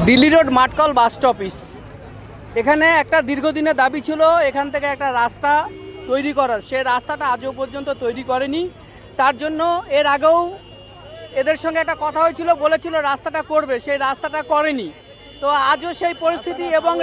Delhi road মাটকল বাস স্টপিস। এখানে একটা দীর্ঘদিনের দাবি ছিল এখান থেকে একটা রাস্তা তৈরি করার, সে রাস্তাটা আজও পর্যন্ত তৈরি করেনি। তার জন্য এর আগেও এদের সঙ্গে একটা কথা হয়েছিল, বলেছিল রাস্তাটা করবে, সেই রাস্তাটা করেনি। তো আজও সেই পরিস্থিতি এবং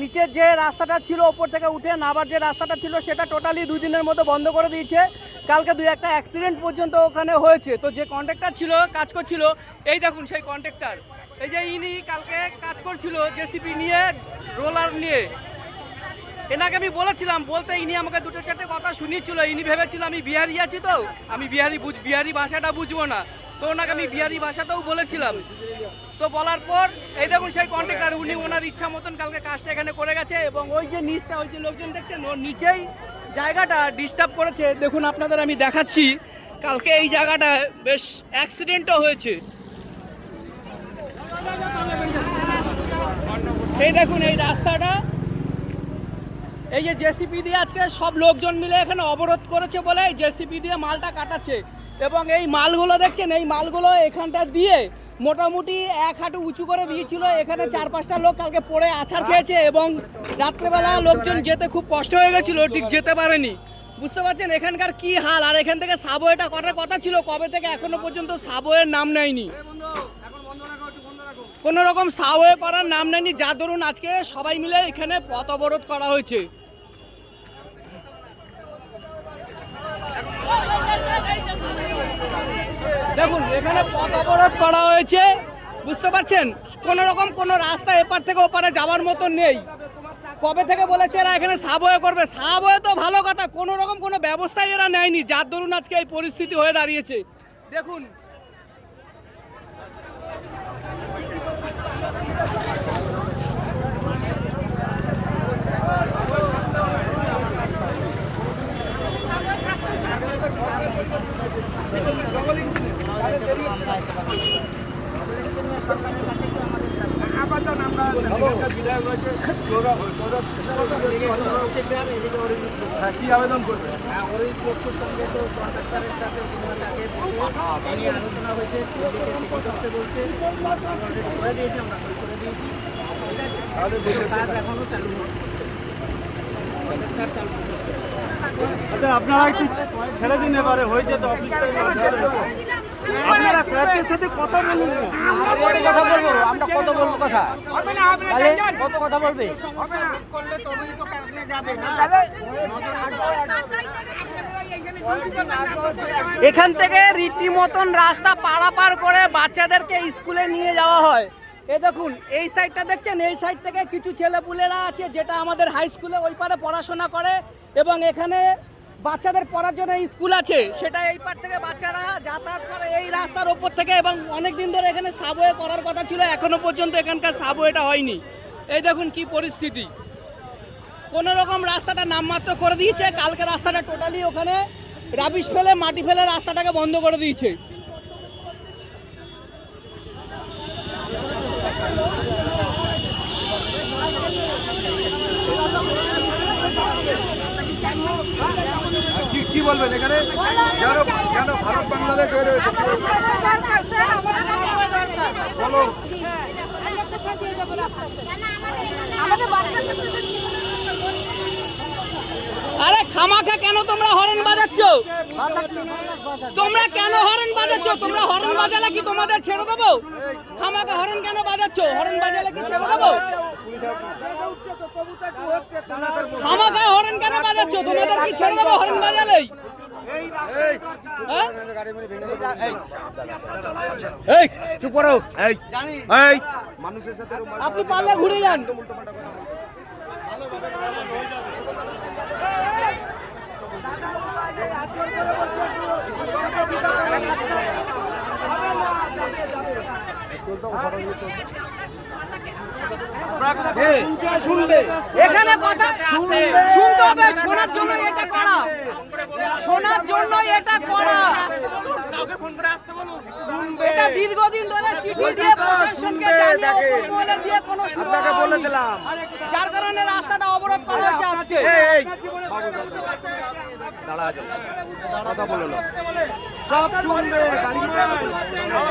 নিচের যে রাস্তাটা ছিল ওপর থেকে উঠে নাবার যে রাস্তাটা ছিল সেটা টোটালি 2 দিনের মধ্যে বন্ধ করে দিয়েছে। কালকে 2-1টা অ্যাক্সিডেন্ট পর্যন্ত ওখানে হয়েছে। তো যে কন্ট্রাক্টর ছিল, কাজ করছিল, এই দেখুন সেই কন্ট্রাক্টর, এই যে ইনি কালকে কাজ করছিল জেসিপি নিয়ে, রোলার নিয়ে। এনাকে আমি বলেছিলাম, বলতে ইনি আমাকে 2-4টে কথা শুনিয়েছিল। ইনি ভেবেছিল আমি বিহারি আছি, তো আমি বিহারি ভাষাটা বুঝবো না, তো ওনাকে আমি বিহারি ভাষাতেও বলেছিলাম। তো বলার পর এই দেখুন সেই কন্ট্রাক্টর, উনি ওনার ইচ্ছা মতন কালকে কাজটা এখানে করে গেছে। এবং ওই যে নিচটা, ওই যে লোকজন দেখছেন, ওর নিচেই জায়গাটা ডিস্টার্ব করেছে। দেখুন আপনাদের আমি দেখাচ্ছি, কালকে এই জায়গাটা বেশ অ্যাক্সিডেন্টও হয়েছে। এই দেখুন এই রাস্তাটা, এই যে জেসিপি দিয়ে আজকে সব লোকজন মিলে এখানে অবরোধ করেছে বলে এই জেসিপি দিয়ে মালটা কাটাচ্ছে। এবং এই মালগুলো দেখছেন, এই মালগুলো এখানটা দিয়ে মোটামুটি 1 হাঁটু উঁচু করে দিয়েছিল। এখানে 4-5টা লোক কালকে পড়ে আছাড় খেয়েছে এবং রাত্রেবেলা লোকজন যেতে খুব কষ্ট হয়ে গেছিলো, ঠিক যেতে পারেনি। বুঝতে পারছেন এখানকার কি হাল। আর এখান থেকে সাবওয়েটা করার কথা ছিল, কবে থেকে এখনো পর্যন্ত সাবওয়ের নাম নেয়নি, কোনো রকম সাবওয়ে করার নাম নেয়নি। যার দরুন আজকে সবাই মিলে এখানে পথ অবরোধ করা হয়েছে। দেখুন এখানে পথ অবরোধ করা হয়েছে, বুঝতে পারছেন কোনো রকম কোনো রাস্তা এপার থেকে ওপারে যাওয়ার মতো নেই। কবে থেকে বলেছে এরা এখানে সাবওয়ে করবে, সাবওয়ে তো ভালো কথা, কোনো রকম কোনো ব্যবস্থাই এরা নেয়নি, যার দরুন আজকে এই পরিস্থিতি হয়ে দাঁড়িয়েছে। দেখুন কি আবেদন করবে? আচ্ছা আপনারা একটু ছেড়ে দিন, এবারে হয়ে যেত অফিসটা। আপনারা স্যারদের সাথে কথা বলুন না। কথা বলবো আমরা, কত বলবো কথা, কত কথা বলবে। এখান থেকে রীতিমতন রাস্তা পারাপার করে বাচ্চাদেরকে স্কুলে নিয়ে যাওয়া হয়। এই দেখুন এই সাইডটা দেখছেন, এই সাইড থেকে কিছু ছেলেপুলেরা আছে যেটা আমাদের হাই স্কুলে ওই পারে পড়াশোনা করে, এবং এখানে বাচ্চাদের পড়ার জন্য স্কুল আছে, সেটা এই পার থেকে বাচ্চারা যাতায়াত করে এই রাস্তার ওপর থেকে। এবং অনেক দিন ধরে এখানে সাবওয়ে করার কথা ছিল, এখনো পর্যন্ত এখানকার সাবওয়েটা হয়নি। এই দেখুন কি পরিস্থিতি, কোনো রকম রাস্তাটা নামমাত্র করে দিয়েছে। কালকে রাস্তাটা টোটালি ওখানে রাবিশ ফেলে, মাটি ফেলে রাস্তাটাকে বন্ধ করে দিয়েছে। কি বলবেন এখানে? কেন ভারত বাংলাদেশ হয়ে রয়েছে? বলো। আরে খামাখা কেন তোমরা হর্ন বাজাচ্ছ? তোমরা কেন হর্ন বাজাচ্ছ? তোমরা হর্ন বাজালে কি তোমাদের ছেড়ে দেবো? খামাখা হর্ন কেন বাজাচ্ছ? হর্ন বাজালে কি ছেড়ে দেবো? খামাখা হর্ন কেন বাজাচ্ছ? তোমাদের কি ছেড়ে দেবো হর্ন বাজালেই? আপনি পারলে ঘুরে যান। এখানে কথা শুনতে হবে, শোনার জন্য এটা করা, শোনার জন্য এটা করা। এটা দীর্ঘদিন ধরে চিঠি দিয়ে প্রশাসনকে জানিয়ে উপর মহলে দিয়ে কোনো সুরাহা হয়নি, যার কারণে রাস্তাটা অবরোধ করা হয়েছে আজকে। সব শুনবে,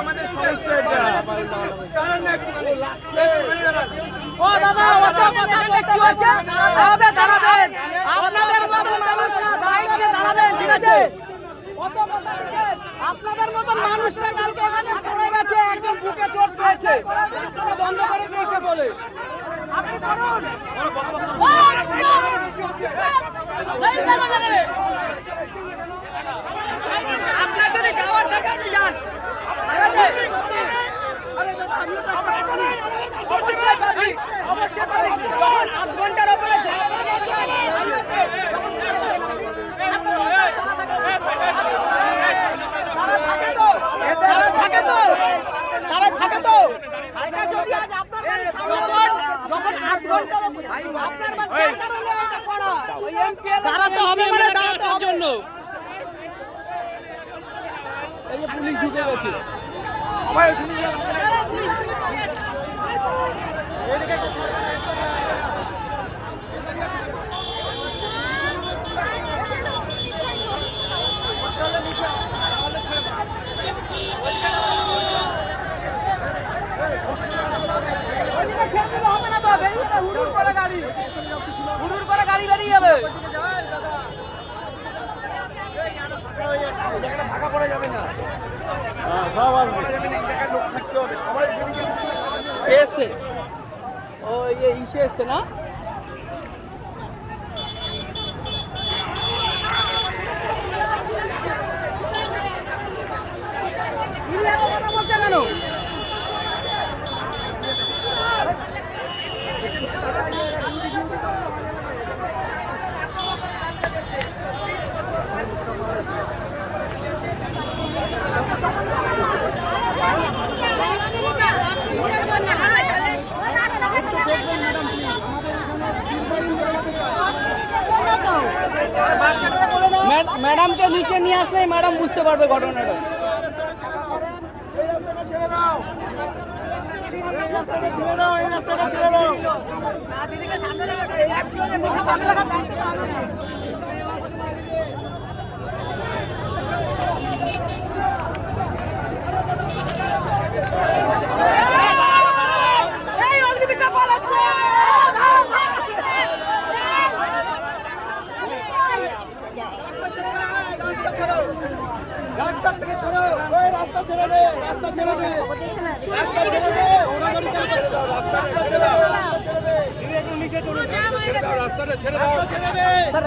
আমাদের সমস্যা এটা। ও দাদা অত কথা বলতে হচ্ছে, দাঁড়াবেন। আপনাদের মতো মানুষ না, বাইরে দাঁড়াবেন, ঠিক আছে? অত কথা বলছেন। আপনাদের মতো মানুষরা কালকে এখানে পড়ে গেছে, একজন বুকে চোট পেয়েছে, রাস্তাটা বন্ধ করে দিয়েছে বলে। আপনি করুন। আপনার যদি যাওয়ার থাকে আপনি যান, ঠিক আছে? অবশ্যই পাবি, অবশ্যই পাবি। যখন 8 ঘন্টার উপরে দাঁড়াতে হবে, মানে দাঁড়ানোর জন্য এই যে পুলিশ ঢুকে গেছে। হুড়ুর করে গাড়ি বেরিয়ে যাবে। এসে ও ইসে এসছে না, বলছে কেন? ম্যাডামকে নিচে নিয়ে আসলে ম্যাডাম বুঝতে পারবে ঘটনাটা।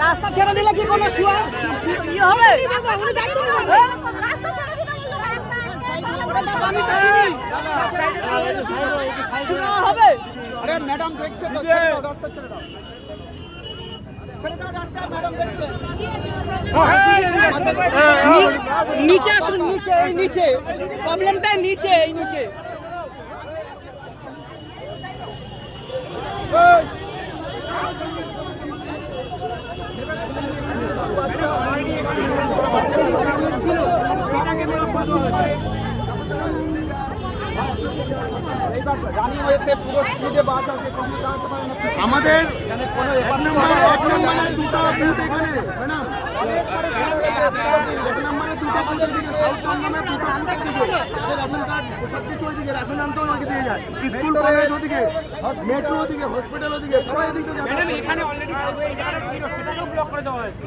রাস্তা ছেড়ে দিলে কি কোনো ইয়ে হবে? হবে। আরে ম্যাডাম দেখছে তো, রাস্তা ছেড়ে দাও, ছেড়ে দাও রাস্তা, ম্যাডাম দেখছে। নিচে আসুন, নিচে, এই নিচে প্রবলেমটা, নিচে, এই নিচে। আমাদের এক নম্বরে দুটো বুথ এখানে ম্যাডাম, এক নম্বরে দুটো বুথ এদিকে, সাউথ নামে দুটো বুথ এদিকে, রেশন কার্ড সব কিছু ওইদিকে, রেশন আনতেও ওইদিকে দিয়ে যায়, স্কুল কলেজ ওদিকে, মেট্রো ওদিকে, হসপিটাল ওদিকে, সবাই এদিকে যাবে। এখানে অলরেডি ছিল, সেটাকেও ব্লক করে দেওয়া হয়েছে।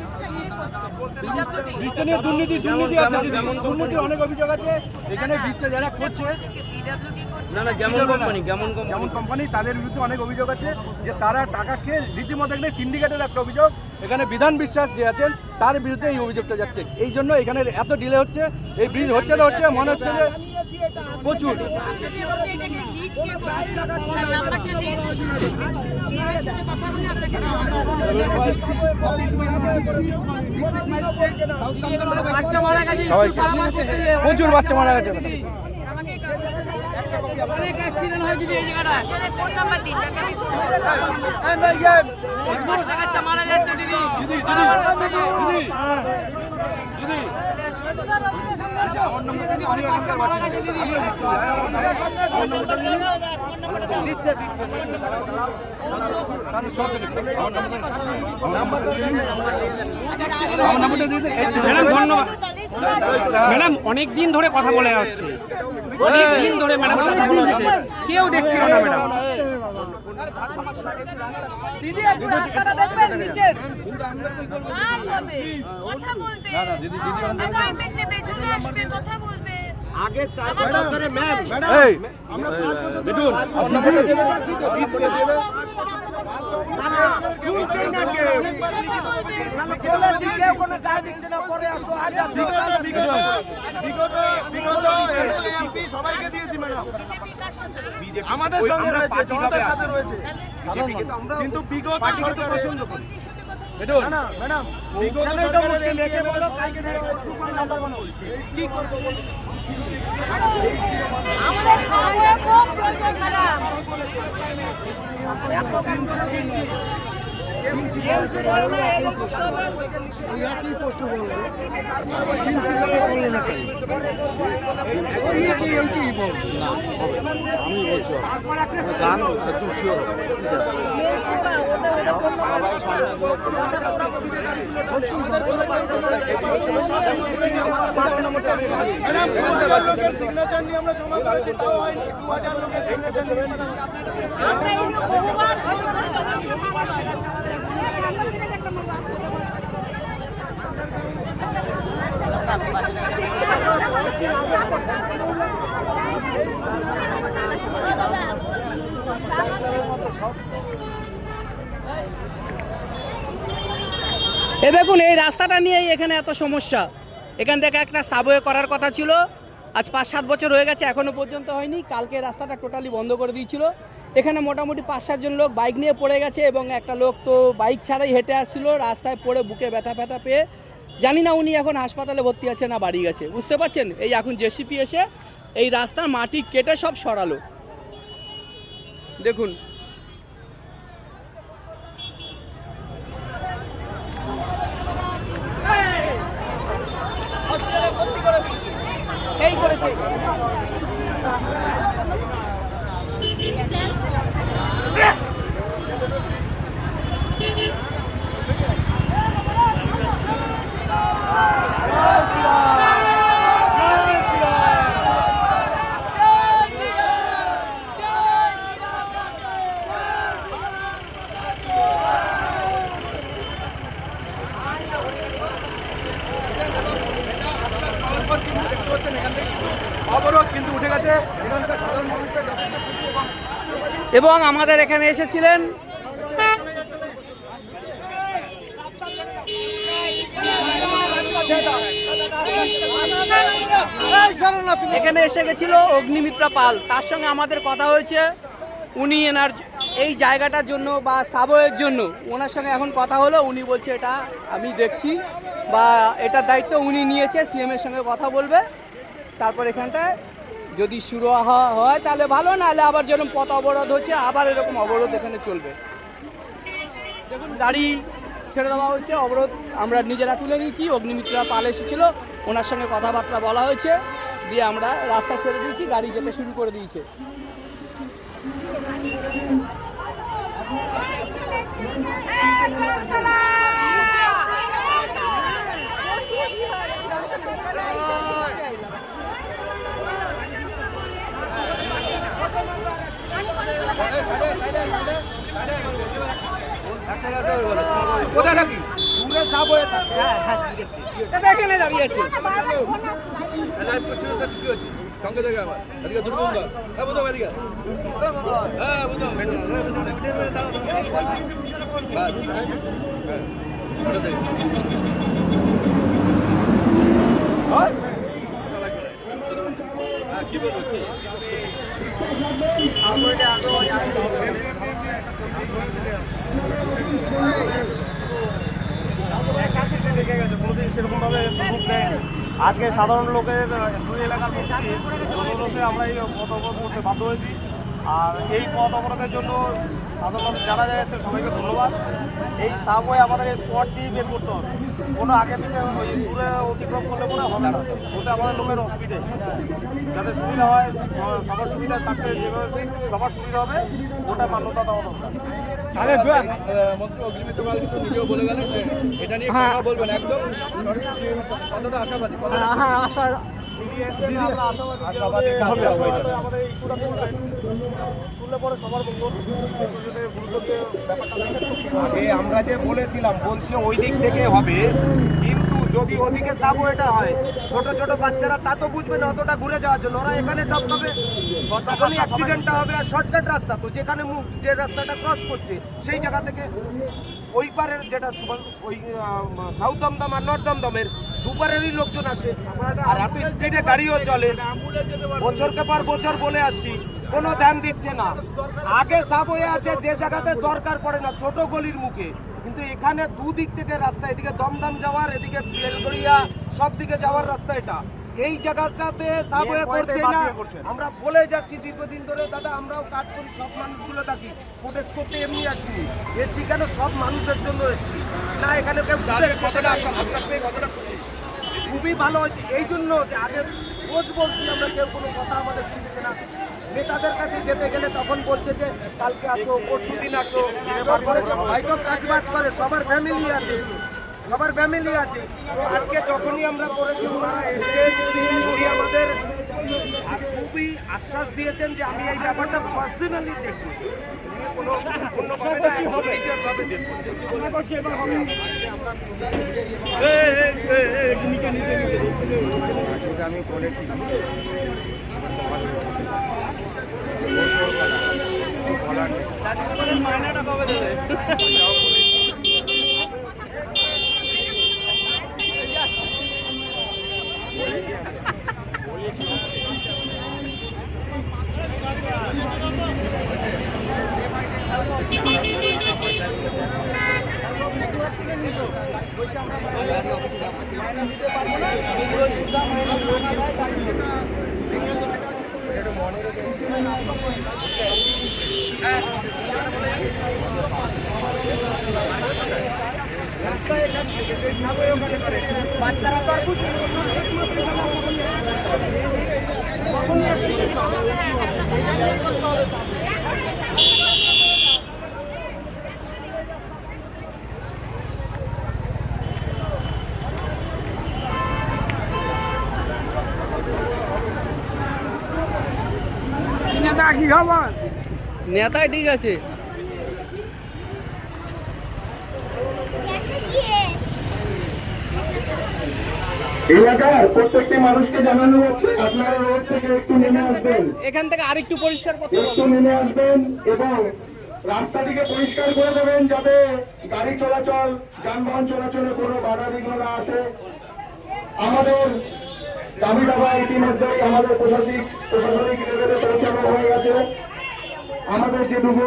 বৃষ্টি নিয়ে দুর্নীতি আছে, দুর্নীতির অনেক অভিযোগ আছে এখানে। বৃষ্টি যারা করছে, না যেমন কোম্পানি, তাদের বিরুদ্ধে অনেক অভিযোগ আছে যে তারা টাকা খেয়ে রীতিমতো এখানে সিন্ডিকেটের একটা অভিযোগ। এখানে বিধান বিশ্বাস যে আছেন তার বিরুদ্ধে এই অভিযোগটা যাচ্ছে। এই জন্য এখানে এত ডিলে হচ্ছে। এই ব্রিজ হচ্ছে না, হচ্ছে মনে হচ্ছে যে প্রচুর। প্রচুর বাচ্চা মারা গেছে। অনেক অ্যাক্সিডেন্ট হয় দিদি এই জায়গাটায়। ফোন নাম্বার দিন, বাচ্চা কাচ্চা মারা যাচ্ছে দিদি। দিদি আমার নম্বরটা দিন, আমি এখানকার বাসিন্দা। আমার নম্বরটা দিন। দিচ্ছে তাহলে সব দেখুন। আমার নাম্বারটা দিয়ে দেন। ম্যাডাম ধন্যবাদ। ম্যাডাম অনেক দিন ধরে কথা বলে যাচ্ছে, অনেক দিন ধরে ম্যাডাম কথা বলে যাচ্ছে, কেউ দেখছিল না ম্যাডাম। দিদি একটু রাস্তাটা দেখবেন নিচের। কথা বলবে, অ্যাপয়েন্টমেন্ট নেবে, চলে আসবে, কথা বলবে। আগে 4 বছর ধরে ম্যাম এই আমরা 5 বছর দেখুন আমার নাম্বারটা দিয়ে দেন। শুনছেই না কেউ, আমি বলেছি কেউ কোনো গায়ে দিচ্ছে না, পরে আসো আজ আসো। বিগত এমপি সবাইকে দিয়েছি ম্যাডাম, আমাদের সঙ্গে রয়েছে, জনতার সাথে রয়েছে, কিন্তু বিগত সরকার পছন্দ করি না ম্যাডাম। বিগত সরকারের লেগে বলো কালকে দিয়ে সুপার নাম্বার 1 বলছে কি করব বলো। আমাদের সহায়ক খুব প্রয়োজন ম্যাডাম। লোকের সিগনেচার নিয়ে আমরা জমা করেছি, তাও হয়নি। 2000 লোকের সিগনেচার নিয়েছি। আমরা এগুলো বহুবার শুরু করে এ দেখুন এই রাস্তাটা নিয়েই এখানে এত সমস্যা। এখান থেকে একটা সাবওয়ে করার কথা ছিল, আজ 5-7 বছর হয়ে গেছে, এখনো পর্যন্ত হয়নি। কালকে রাস্তাটা টোটালি বন্ধ করে দিয়েছিল। এখানে মোটামুটি 5-7 জন লোক বাইক নিয়ে পড়ে গেছে এবং একটা লোক তো বাইক ছাড়াই হেঁটে আসছিল, রাস্তায় পড়ে বুকে ব্যথা ফ্যাথা পেয়ে জানি না উনি এখন হাসপাতালে ভর্তি আছে না বাড়ি গেছে, বুঝতে পারছেন। এই এখন জেসিপি এসে এই রাস্তার মাটি কেটে সব সরালো, দেখুন। এই করেছে অবরোধ কিন্তু উঠে গেছে এখানকার সাধারণ মানুষের। এবং আমাদের এখানে এসেছিলেন এখানে এসে গেছিল অগ্নিমিত্রা পাল, তার সঙ্গে আমাদের কথা হয়েছে। উনি এনার এই জায়গাটার জন্য বা সাবওয়ের জন্য ওনার সঙ্গে এখন কথা হলো, উনি বলছে এটা আমি দেখছি বা এটার দায়িত্ব উনি নিয়েছে, সিএমের সঙ্গে কথা বলবে। তারপর এখানটায় যদি শুরু হয় তাহলে ভালো, নাহলে আবার যেরকম পথ অবরোধ হচ্ছে আবার এরকম অবরোধ এখানে চলবে। দেখুন গাড়ি ছেড়ে দেওয়া হয়েছে, অবরোধ আমরা নিজেরা তুলে নিয়েছি। অগ্নিমিত্রা পাল এসেছিল, ওনার সঙ্গে কথাবার্তা বলা হয়েছে, দিয়ে আমরা রাস্তা ছেড়ে দিয়েছি, গাড়ি যেতে শুরু করে দিয়েছে। কোথায় থাকি? দূরে যাবো। এটা এখানে দাঁড়িয়ে আছে। লাইভ করছিল তো কি হচ্ছে? সঙ্গে থেকে আবার এদিকে দুর্গন্ধ। হ্যাঁ বুঝো এদিকে। হ্যাঁ বুঝো মেডাল। কি বলবো কি? দেখে গেছে কোনোদিন সেরকমভাবে সুযোগ দেয়নি। আজকে সাধারণ লোকের দুই এলাকার জনরোষে আমরা এই পথ অবরোধ করতে বাধ্য হয়েছি। আর এই পথ অবরোধের জন্য সাধারণ মানুষ যারা যাচ্ছে সবাইকে ধন্যবাদ। এই সাবওয়ে আমাদের স্পট দিয়ে বের করতে হবে। কোনো আগে পিছিয়ে ওই দূরে অতিক্রম করলে পরে হবে না, ওতে আমাদের লোকের অসুবিধে, যাতে সুবিধা হয় সবার সুবিধার সাথে যেভাবে সবার সুবিধা হবে ওটা মান্যতা দেওয়া দরকার। মন্ত্রী অগ্নিমিত্রপাল কিন্তু নিজেও বলে গেলেন যে এটা নিয়ে কথা বলবেন একদম কতটা আশাবাদী, কতটা আমাদের এই ইস্যুটা তুললে পরে সবার মঙ্গল, যদি গুরুত্ব দিয়ে ব্যাপারটা দেখেন। আগে আমরা যে বলেছিলাম বলছি ওই দিক থেকে হবে, কিন্তু যদি ওদিকে সাবওয়েটা হয় ছোট ছোট বাচ্চারা তা তো বুঝবে না অতটা ঘুরে যাওয়ার জন্য, ওরা এখানে টপকাবে, তখনই অ্যাক্সিডেন্টটা হবে। আর শর্টকাট রাস্তা তো, যেখানে মুখ যে রাস্তাটা ক্রস করছে সেই জায়গা থেকে ওই পারের যেটা ওই সাউথ দমদম আর নর্থ দমদমের দুপারেরই লোকজন আসে, আর এত স্পিডে গাড়িও চলে। বছরকে পর বছর বলে আসছি, কোনো ধ্যান দিচ্ছে না। আগে সাবওয়ে আছে যে জায়গাতে দরকার পড়ে না, ছোট গলির মুখে, কিন্তু এখানে দুদিক থেকে রাস্তা, এদিকে দমদম যাওয়ার, এদিকে বেলগড়িয়া সব দিকে যাওয়ার রাস্তা এটা। এই জায়গাটাতে সাবওয়ে করছে না। আমরা বলে যাচ্ছি দীর্ঘদিন ধরে, দাদা আমরাও কাজ করি, সব মানুষগুলো থাকি, প্রোটেস্ট করতে এমনি আসিনি, এসছি কেন সব মানুষের জন্য এসছি না, এখানে কেউ খুবই ভালো হয়েছে। এই জন্য যে আগে রোজ বলছি আমরা, কেউ কোনো কথা আমাদের শুনছে না। নেতাদের কাছে যেতে গেলে তখন বলছে যে কালকে আসো, পরশু দিন আসো, হয়তো কাজ বাজ করে, সবার ফ্যামিলি আছে, সবার ফ্যামিলি আছে। তো আজকে যখনই আমরা করেছি ওনারা এসে উনি আমাদের খুবই আশ্বাস দিয়েছেন যে আমি এই ব্যাপারটা পার্সোনালি দেখব, কোনো অন্যভাবে না, নিজেরভাবে দেখবো। আমি বলেছি মায়নাটা কবে দেবে? বাচ্চারা তো আর বুঝবে কি খবর? নেতাই ঠিক আছে। এলাকার প্রত্যেকটি মানুষকে জানানো হচ্ছে আপনারা রোড থেকে একটু নেমে আসবেন, এখান থেকে আরেকটু পরিষ্কার করতে একটু হবে। নেমে আসবেন এবং রাস্তাটিকে পরিষ্কার করে দেবেন যাতে গাড়ি চলাচল, যানবাহন চলাচলে কোনো বাধা বিঘ্ন না আসে। আমাদের দাবি দাবা ইতিমধ্যেই আমাদের প্রশাসনিক লেভেলে পৌঁছানো হয়ে গেছে। আমাদের যেটুকু